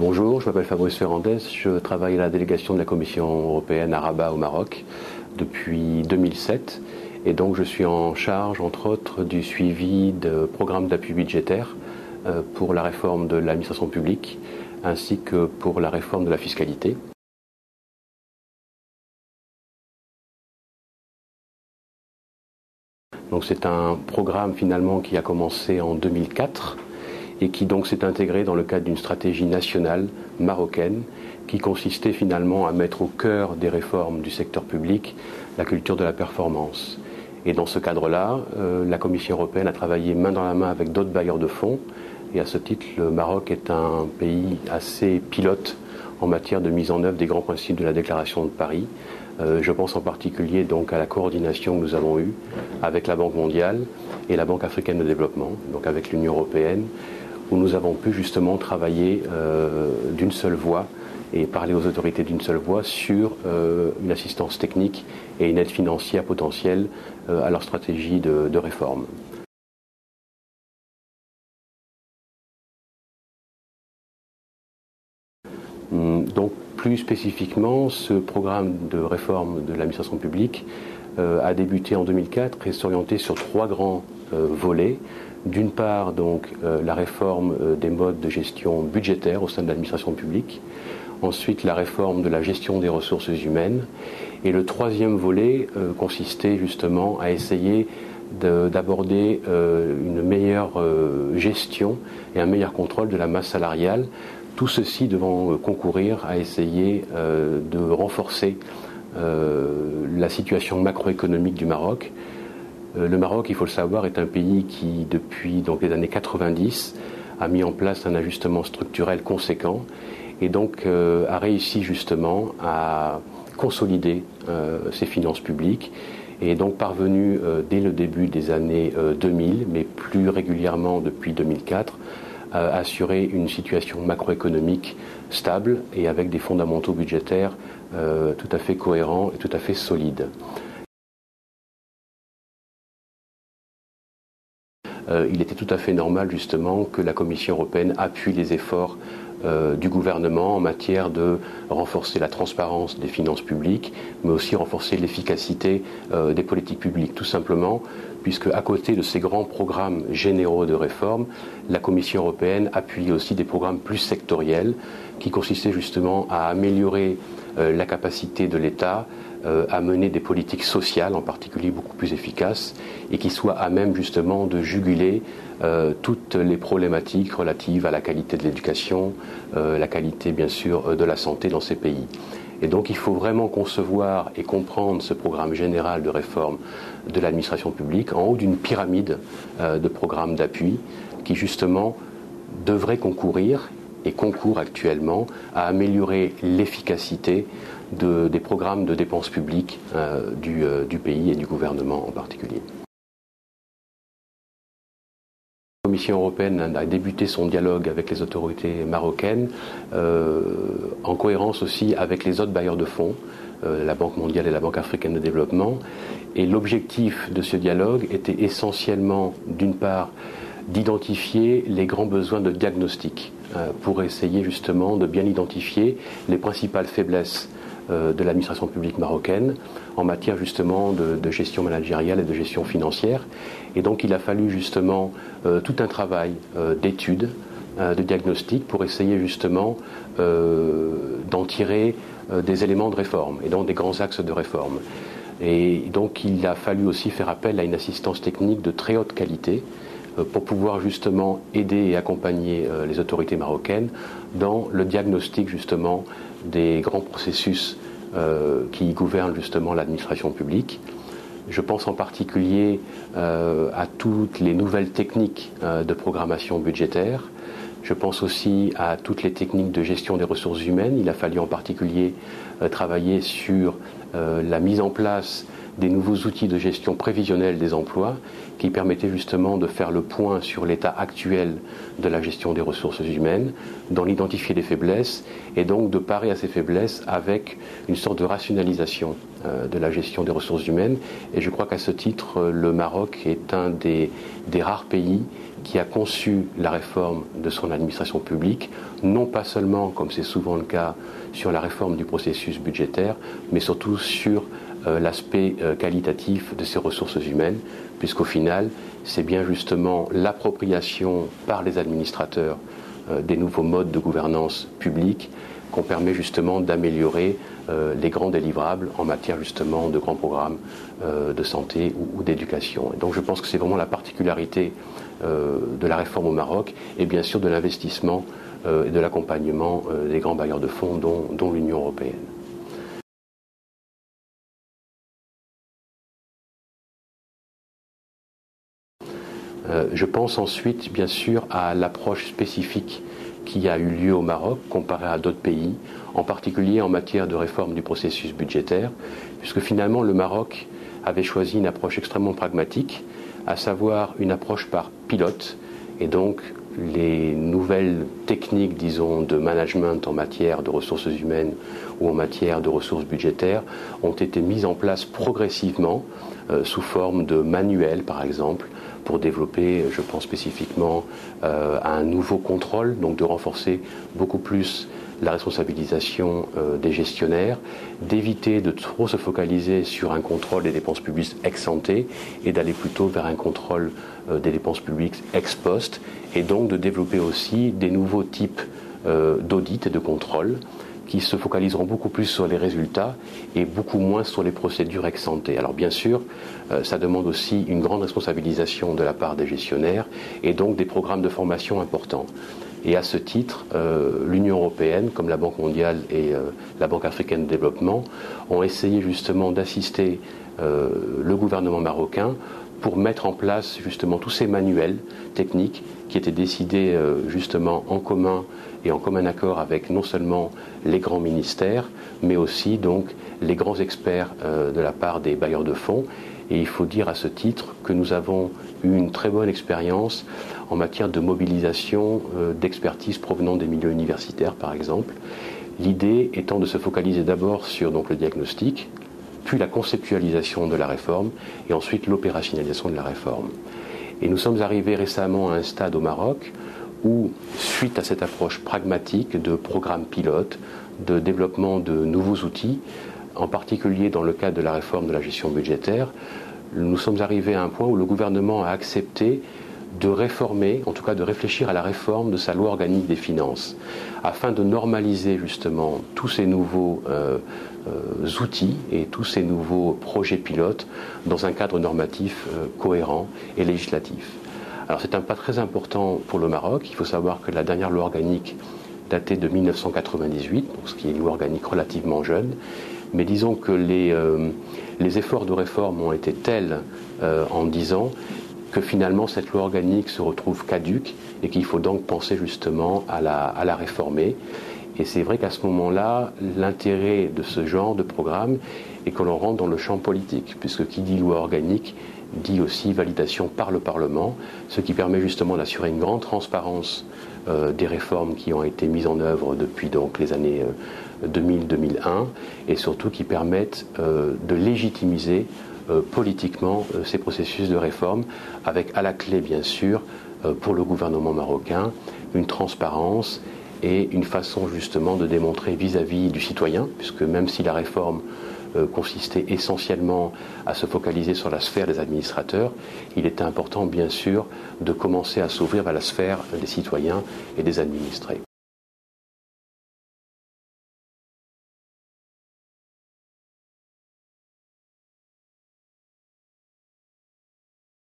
Bonjour, je m'appelle Fabrice Ferrandez, je travaille à la délégation de la Commission européenne à Rabat au Maroc depuis 2007 et donc je suis en charge entre autres du suivi de programmes d'appui budgétaire pour la réforme de l'administration publique ainsi que pour la réforme de la fiscalité. Donc c'est un programme finalement qui a commencé en 2004 et qui donc s'est intégré dans le cadre d'une stratégie nationale marocaine qui consistait finalement à mettre au cœur des réformes du secteur public la culture de la performance. Et dans ce cadre-là, la Commission européenne a travaillé main dans la main avec d'autres bailleurs de fonds et à ce titre, le Maroc est un pays assez pilote en matière de mise en œuvre des grands principes de la Déclaration de Paris. Je pense en particulier donc à la coordination que nous avons eue avec la Banque mondiale et la Banque africaine de développement, donc avec l'Union européenne, où nous avons pu justement travailler d'une seule voix et parler aux autorités d'une seule voix sur une assistance technique et une aide financière potentielle à leur stratégie de réforme. Donc plus spécifiquement, ce programme de réforme de l'administration publique a débuté en 2004 et s'orientait sur trois grands volets. D'une part, donc, la réforme des modes de gestion budgétaire au sein de l'administration publique. Ensuite, la réforme de la gestion des ressources humaines. Et le troisième volet consistait justement à essayer d'aborder une meilleure gestion et un meilleur contrôle de la masse salariale. Tout ceci devant concourir à essayer de renforcer la situation macroéconomique du Maroc. Le Maroc, il faut le savoir, est un pays qui, depuis donc, les années 90, a mis en place un ajustement structurel conséquent et donc a réussi justement à consolider ses finances publiques et est donc parvenu dès le début des années 2000, mais plus régulièrement depuis 2004, à assurer une situation macroéconomique stable et avec des fondamentaux budgétaires tout à fait cohérents et tout à fait solides. Il était tout à fait normal justement que la Commission européenne appuie les efforts du gouvernement en matière de renforcer la transparence des finances publiques, mais aussi renforcer l'efficacité des politiques publiques, tout simplement, puisque à côté de ces grands programmes généraux de réforme, la Commission européenne appuie aussi des programmes plus sectoriels qui consistaient justement à améliorer la capacité de l'État à mener des politiques sociales, en particulier beaucoup plus efficaces, et qui soient à même justement de juguler toutes les problématiques relatives à la qualité de l'éducation, la qualité bien sûr de la santé dans ces pays. Et donc il faut vraiment concevoir et comprendre ce programme général de réforme de l'administration publique en haut d'une pyramide de programmes d'appui qui justement devrait concourir et concourt actuellement à améliorer l'efficacité des programmes de dépenses publiques du pays et du gouvernement en particulier. La Commission européenne a débuté son dialogue avec les autorités marocaines en cohérence aussi avec les autres bailleurs de fonds, la Banque mondiale et la Banque africaine de développement. Et l'objectif de ce dialogue était essentiellement, d'une part, d'identifier les grands besoins de diagnostic pour essayer justement de bien identifier les principales faiblesses de l'administration publique marocaine en matière justement de gestion managériale et de gestion financière. Et donc il a fallu justement tout un travail d'études, de diagnostic pour essayer justement d'en tirer des éléments de réforme et donc des grands axes de réforme. Et donc il a fallu aussi faire appel à une assistance technique de très haute qualité pour pouvoir justement aider et accompagner les autorités marocaines dans le diagnostic justement des grands processus qui gouvernent justement l'administration publique. Je pense en particulier à toutes les nouvelles techniques de programmation budgétaire. Je pense aussi à toutes les techniques de gestion des ressources humaines. Il a fallu en particulier travailler sur la mise en place des nouveaux outils de gestion prévisionnelle des emplois qui permettaient justement de faire le point sur l'état actuel de la gestion des ressources humaines, d'en identifier les faiblesses et donc de parer à ces faiblesses avec une sorte de rationalisation de la gestion des ressources humaines. Et je crois qu'à ce titre, le Maroc est un des rares pays qui a conçu la réforme de son administration publique, non pas seulement, comme c'est souvent le cas, sur la réforme du processus budgétaire, mais surtout sur l'aspect qualitatif de ses ressources humaines, puisqu'au final, c'est bien justement l'appropriation par les administrateurs des nouveaux modes de gouvernance publique qu'on permet justement d'améliorer les grands délivrables en matière justement de grands programmes de santé ou d'éducation. Et donc je pense que c'est vraiment la particularité de la réforme au Maroc et bien sûr de l'investissement et de l'accompagnement des grands bailleurs de fonds dont l'Union européenne. Je pense ensuite, bien sûr, à l'approche spécifique qui a eu lieu au Maroc comparé à d'autres pays, en particulier en matière de réforme du processus budgétaire, puisque finalement le Maroc avait choisi une approche extrêmement pragmatique, à savoir une approche par pilote, et donc les nouvelles techniques, disons, de management en matière de ressources humaines ou en matière de ressources budgétaires ont été mises en place progressivement sous forme de manuels, par exemple, pour développer, je pense spécifiquement à un nouveau contrôle, donc de renforcer beaucoup plus la responsabilisation des gestionnaires, d'éviter de trop se focaliser sur un contrôle des dépenses publiques ex ante et d'aller plutôt vers un contrôle des dépenses publiques ex post, et donc de développer aussi des nouveaux types d'audits et de contrôle qui se focaliseront beaucoup plus sur les résultats et beaucoup moins sur les procédures ex ante. Alors bien sûr, ça demande aussi une grande responsabilisation de la part des gestionnaires et donc des programmes de formation importants. Et à ce titre, l'Union européenne, comme la Banque mondiale et la Banque africaine de développement, ont essayé justement d'assister le gouvernement marocain pour mettre en place justement tous ces manuels techniques qui étaient décidés justement en commun et en commun accord avec non seulement les grands ministères, mais aussi donc les grands experts de la part des bailleurs de fonds. Et il faut dire à ce titre que nous avons eu une très bonne expérience en matière de mobilisation d'expertise provenant des milieux universitaires, par exemple. L'idée étant de se focaliser d'abord sur donc, le diagnostic, puis la conceptualisation de la réforme et ensuite l'opérationnalisation de la réforme. Et nous sommes arrivés récemment à un stade au Maroc où, suite à cette approche pragmatique de programme pilote, de développement de nouveaux outils, en particulier dans le cadre de la réforme de la gestion budgétaire, nous sommes arrivés à un point où le gouvernement a accepté de réformer, en tout cas de réfléchir à la réforme de sa loi organique des finances, afin de normaliser justement tous ces nouveaux outils et tous ces nouveaux projets pilotes dans un cadre normatif cohérent et législatif. Alors c'est un pas très important pour le Maroc. Il faut savoir que la dernière loi organique datait de 1998, donc ce qui est une loi organique relativement jeune, mais disons que les efforts de réforme ont été tels en 10 ans que finalement cette loi organique se retrouve caduque et qu'il faut donc penser justement à la réformer. Et c'est vrai qu'à ce moment-là, l'intérêt de ce genre de programme est que l'on rentre dans le champ politique, puisque qui dit loi organique dit aussi validation par le Parlement, ce qui permet justement d'assurer une grande transparence des réformes qui ont été mises en œuvre depuis donc les années 2000-2001 et surtout qui permettent de légitimiser politiquement ces processus de réforme avec à la clé bien sûr pour le gouvernement marocain une transparence et une façon justement de démontrer vis-à-vis du citoyen, puisque même si la réforme consistait essentiellement à se focaliser sur la sphère des administrateurs, il était important bien sûr de commencer à s'ouvrir vers la sphère des citoyens et des administrés.